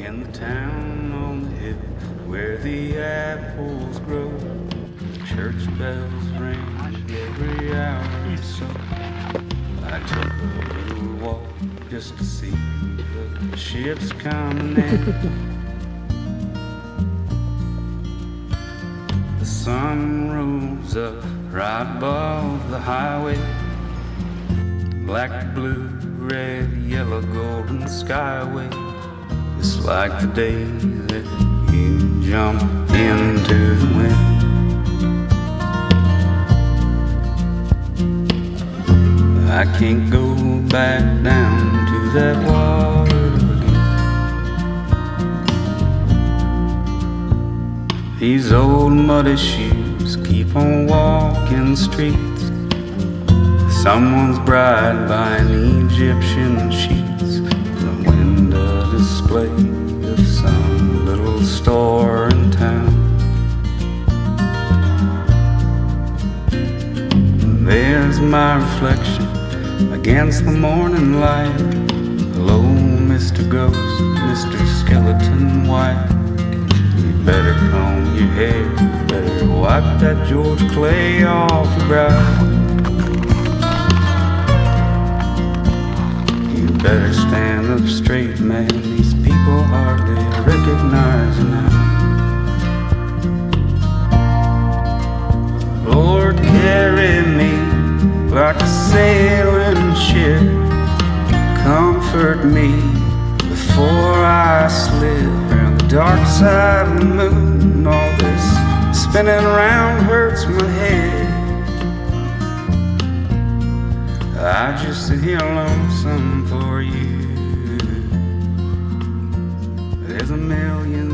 in the town on the hill where the apples grow. Church bells ring every hour or so. I took a little walk just to see the ships coming in. The sun rose up right above the highway. Black, blue, red, yellow, golden skyway. It's like the day that you jump into the wind. I can't go back down to that water again. These old muddy shoes keep on walking the streets. Someone's bride buying Egyptian sheets. The window display of some little store in town. And there's my reflection against the morning light. Hello, Mr. Ghost, Mr. Skeleton White. You better comb your hair, you better wipe that George Clay off your brow. You better stand up straight, man, these people hardly recognize you now. Lord, carry me like a sailing ship. Comfort me before I slip around the dark side of the moon. All this spinning around hurts my head. I just sit here lonesome for you. There's a million